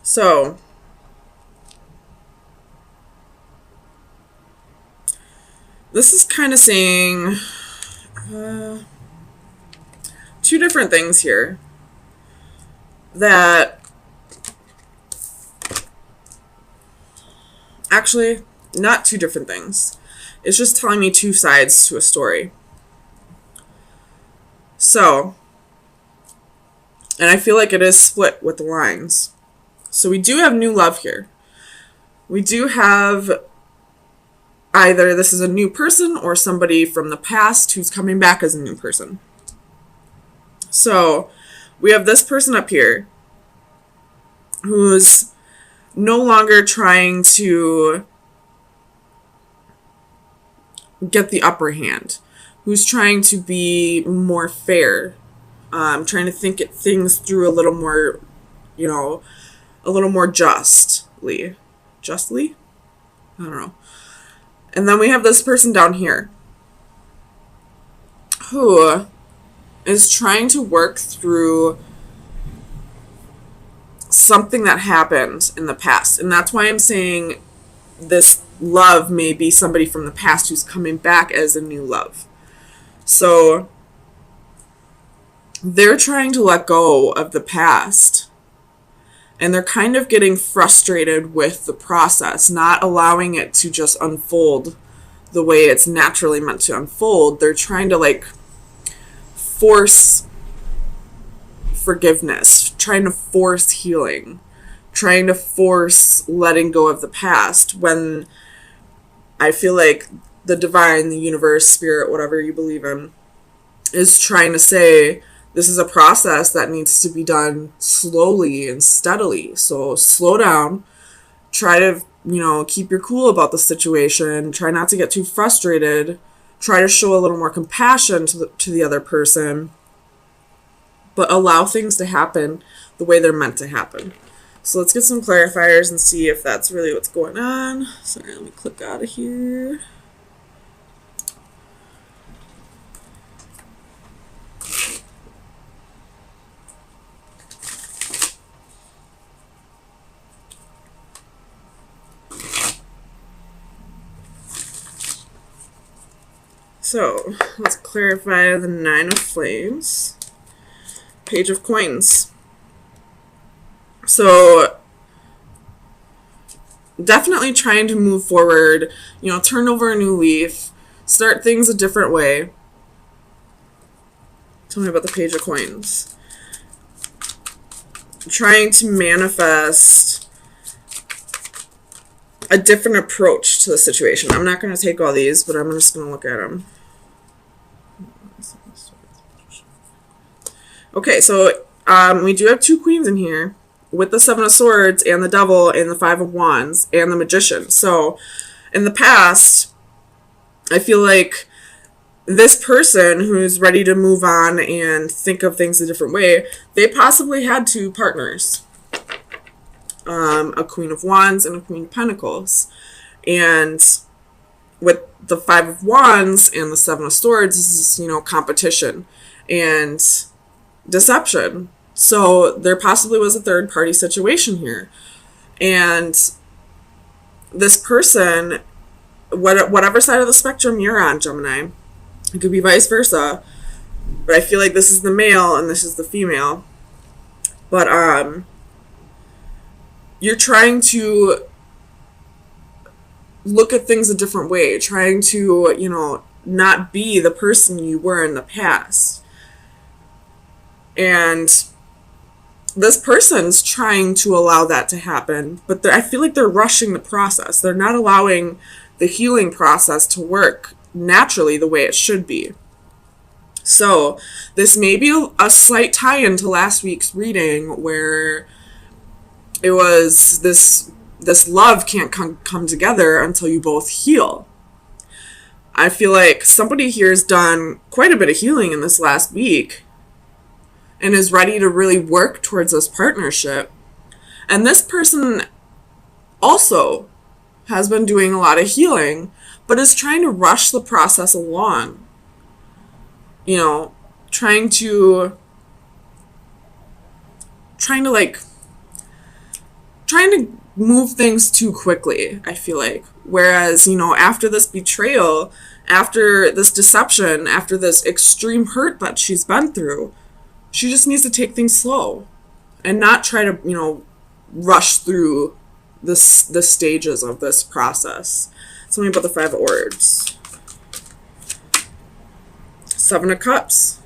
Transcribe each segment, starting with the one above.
So, this is kind of saying uh, two different things here. That actually, not two different things. It's just telling me two sides to a story. So, and I feel like it is split with the lines. So we do have new love here. We do have either this is a new person or somebody from the past who's coming back as a new person. So we have this person up here who's no longer trying to get the upper hand, who's trying to be more fair, trying to think things through a little more, a little more justly. Justly? I don't know. And then we have this person down here who is trying to work through something that happened in the past. And that's why I'm saying this love may be somebody from the past who's coming back as a new love. So they're trying to let go of the past. And they're kind of getting frustrated with the process, not allowing it to just unfold the way it's naturally meant to unfold. They're trying to force forgiveness, trying to force healing, trying to force letting go of the past, when I feel like the divine, the universe, spirit, whatever you believe in, is trying to say, this is a process that needs to be done slowly and steadily. So slow down. Try to, keep your cool about the situation. Try not to get too frustrated. Try to show a little more compassion to the other person. But allow things to happen the way they're meant to happen. So let's get some clarifiers and see if that's really what's going on. Sorry, let me click out of here. So, let's clarify the Nine of Flames. Page of Coins. So, definitely trying to move forward, turn over a new leaf, start things a different way. Tell me about the Page of Coins. Trying to manifest a different approach to the situation. I'm not going to take all these, but I'm just going to look at them. Okay, so we do have two queens in here with the Seven of Swords and the Devil and the Five of Wands and the Magician. So in the past, I feel like this person who's ready to move on and think of things a different way, they possibly had two partners. A Queen of Wands and a Queen of Pentacles. And with the Five of Wands and the Seven of Swords, this is, competition and deception. So there possibly was a third party situation here. And this person, whatever side of the spectrum you're on, Gemini, it could be vice versa, but I feel like this is the male and this is the female. But you're trying to look at things a different way, trying to, not be the person you were in the past. And this person's trying to allow that to happen, but I feel like they're rushing the process. They're not allowing the healing process to work naturally the way it should be. So this may be a slight tie-in to last week's reading, where it was this love can't come together until you both heal. I feel like somebody here has done quite a bit of healing in this last week and is ready to really work towards this partnership. And this person also has been doing a lot of healing, but is trying to rush the process along. Trying to trying to move things too quickly, I feel like. Whereas, after this betrayal, after this deception, after this extreme hurt that she's been through, she just needs to take things slow and not try to, rush through the stages of this process. Tell me about the 5 of Orbs. 7 of Cups.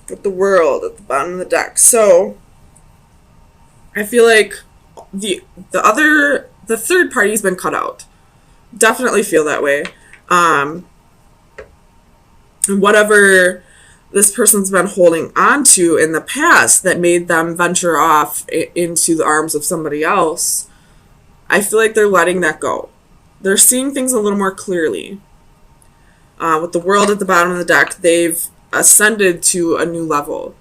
With the World at the bottom of the deck. So I feel like the third party's been cut out. Definitely feel that way. And whatever this person's been holding on to in the past that made them venture off into the arms of somebody else, I feel like they're letting that go. They're seeing things a little more clearly. With the World at the bottom of the deck, they've ascended to a new level.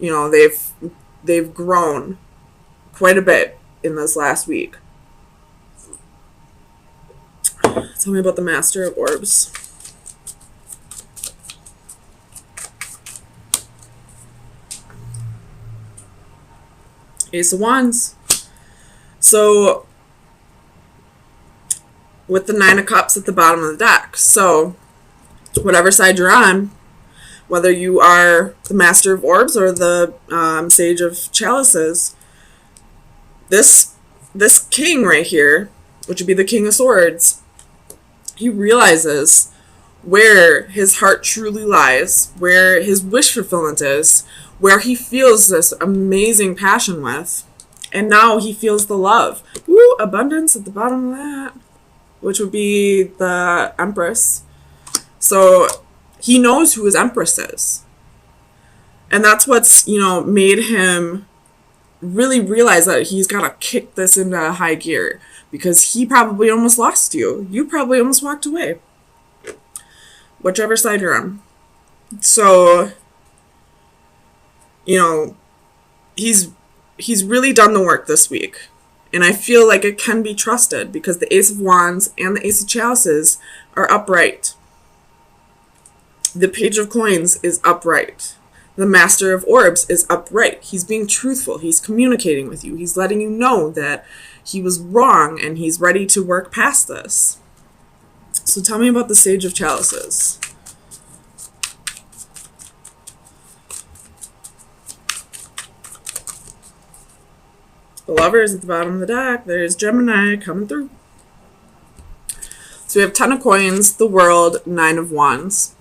They've grown quite a bit in this last week. Tell me about the Master of Orbs. Ace of Wands. So with the 9 of Cups at the bottom of the deck. So whatever side you're on, whether you are the Master of Orbs or the Sage of Chalices, this king right here, which would be the King of Swords, he realizes where his heart truly lies, where his wish fulfillment is, where he feels this amazing passion with, and now he feels the love. Woo, abundance at the bottom of that, which would be the Empress. So he knows who his Empress is. And that's what's, made him really realize that he's got to kick this into high gear, because he probably almost lost you. You probably almost walked away. Whichever side you're on. So, he's really done the work this week. And I feel like it can be trusted because the Ace of Wands and the Ace of Chalices are upright. The Page of Coins is upright. The Master of Orbs is upright. He's being truthful. He's communicating with you. He's letting you know that he was wrong and he's ready to work past this. So tell me about the Sage of Chalices. The Lovers at the bottom of the deck. There's Gemini coming through. So we have 10 of Coins, the World, 9 of Wands.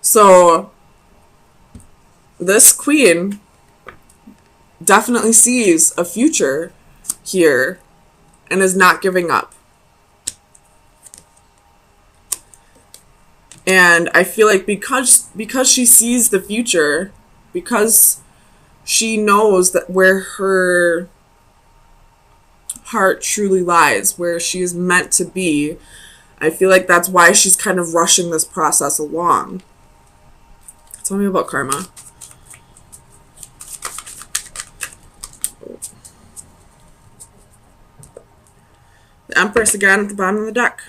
So this queen definitely sees a future here and is not giving up. And I feel like because she sees the future, because she knows that where her heart truly lies, where she is meant to be, I feel like that's why she's kind of rushing this process along. Tell me about karma. The Empress again at the bottom of the deck.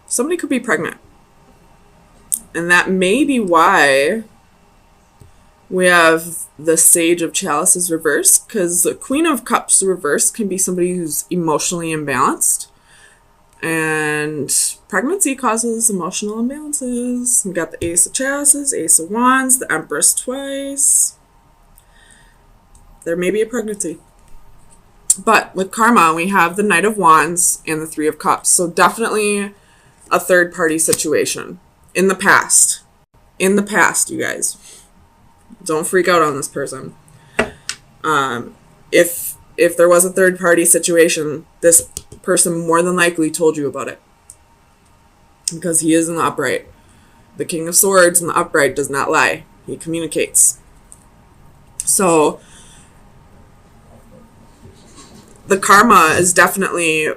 Somebody could be pregnant. And that may be why we have the Sage of Chalices reversed, because the Queen of Cups reversed can be somebody who's emotionally imbalanced. And pregnancy causes emotional imbalances. We got the Ace of Chalices, Ace of Wands, the Empress twice. There may be a pregnancy. But with karma, we have the Knight of Wands and the Three of Cups. So definitely a third party situation. In the past. In the past, you guys. Don't freak out on this person. If there was a third party situation, this person more than likely told you about it. Because he is in the upright. The King of Swords in the upright does not lie. He communicates. So the karma is definitely,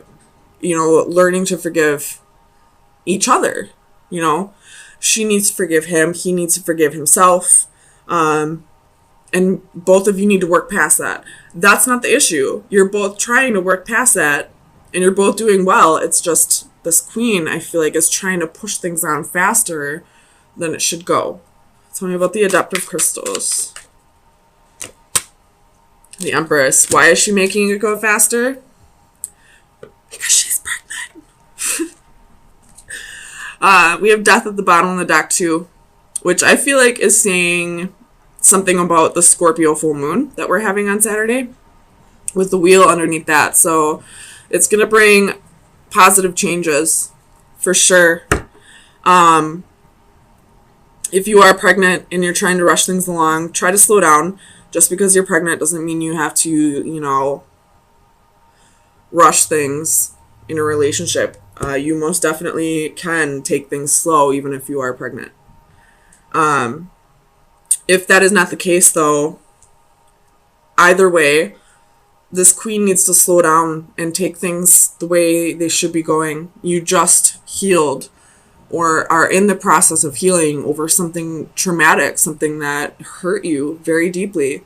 learning to forgive each other. She needs to forgive him. He needs to forgive himself. And both of you need to work past that. That's not the issue. You're both trying to work past that, and you're both doing well. It's just this queen, I feel like, is trying to push things on faster than it should go. Tell me about the adaptive crystals. The Empress. Why is she making it go faster? Because she's pregnant. We have Death at the bottom of the deck too, which I feel like is saying something about the Scorpio full moon that we're having on Saturday with the wheel underneath that. So it's going to bring positive changes for sure. If you are pregnant and you're trying to rush things along, try to slow down. Just because you're pregnant doesn't mean you have to, you know, rush things in a relationship. You most definitely can take things slow even if you are pregnant. If that is not the case, though, either way, this queen needs to slow down and take things the way they should be going. You just healed or are in the process of healing over something traumatic, something that hurt you very deeply.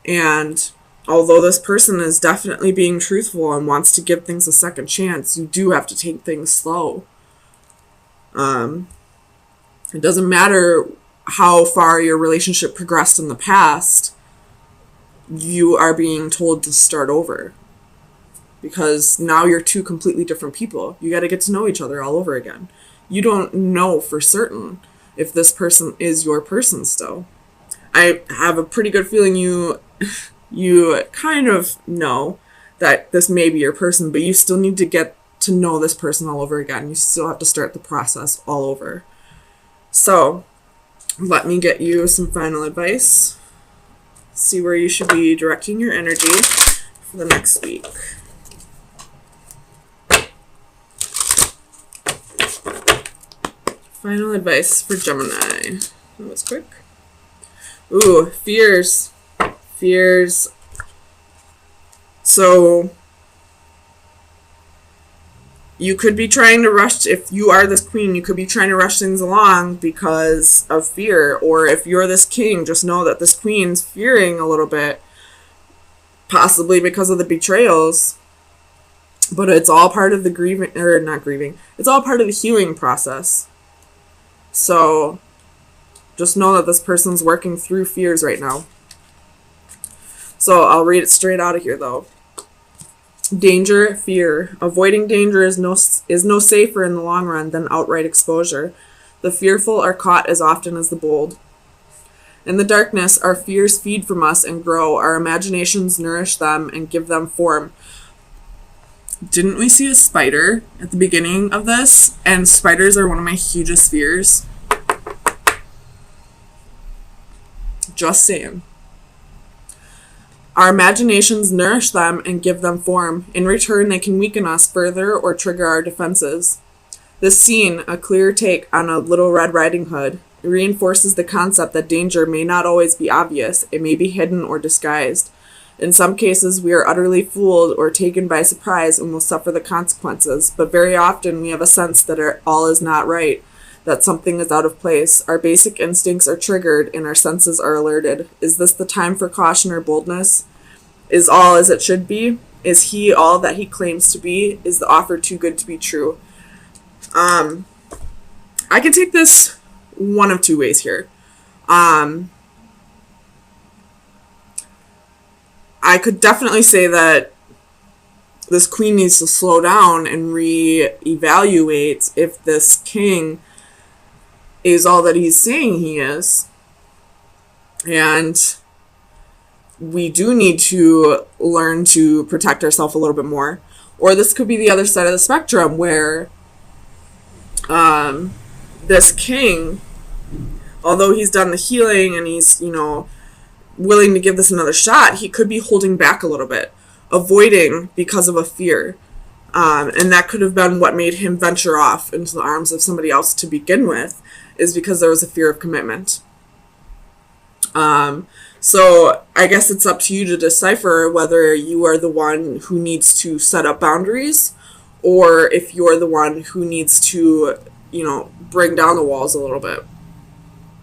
And although this person is definitely being truthful and wants to give things a second chance, you do have to take things slow. It doesn't matter how far your relationship progressed in the past. You are being told to start over. Because now you're two completely different people. You got to get to know each other all over again. You don't know for certain if this person is your person still. I have a pretty good feeling you kind of know that this may be your person, but you still need to get to know this person all over again. You still have to start the process all over. So, let me get you some final advice. See where you should be directing your energy for the next week. Final advice for Gemini. That was quick. Ooh, fears. Fears. So, you could be trying to rush, if you are this queen, you could be trying to rush things along because of fear. Or if you're this king, just know that this queen's fearing a little bit, possibly because of the betrayals. But it's all part of the grieving, or not grieving, it's all part of the healing process. So, just know that this person's working through fears right now. So, I'll read it straight out of here, though. Danger, fear. Avoiding danger is no safer in the long run than outright exposure. The fearful are caught as often as the bold. In the darkness, our fears feed from us and grow. Our imaginations nourish them and give them form. Didn't we see a spider at the beginning of this? And spiders are one of my hugest fears. Just saying. Our imaginations nourish them and give them form. In return, they can weaken us further or trigger our defenses. This scene, a clear take on a Little Red Riding Hood, reinforces the concept that danger may not always be obvious. It may be hidden or disguised. In some cases, we are utterly fooled or taken by surprise and will suffer the consequences, but very often we have a sense that all is not right, that something is out of place. Our basic instincts are triggered and our senses are alerted. Is this the time for caution or boldness? Is all as it should be? Is he all that he claims to be? Is the offer too good to be true? I can take this one of two ways here. I could definitely say that this queen needs to slow down and reevaluate if this king is all that he's saying he is. And we do need to learn to protect ourselves a little bit more. Or this could be the other side of the spectrum where this king, although he's done the healing and he's, willing to give this another shot, he could be holding back a little bit, avoiding because of a fear. And that could have been what made him venture off into the arms of somebody else to begin with, is because there was a fear of commitment. So I guess it's up to you to decipher whether you are the one who needs to set up boundaries or if you're the one who needs to, bring down the walls a little bit.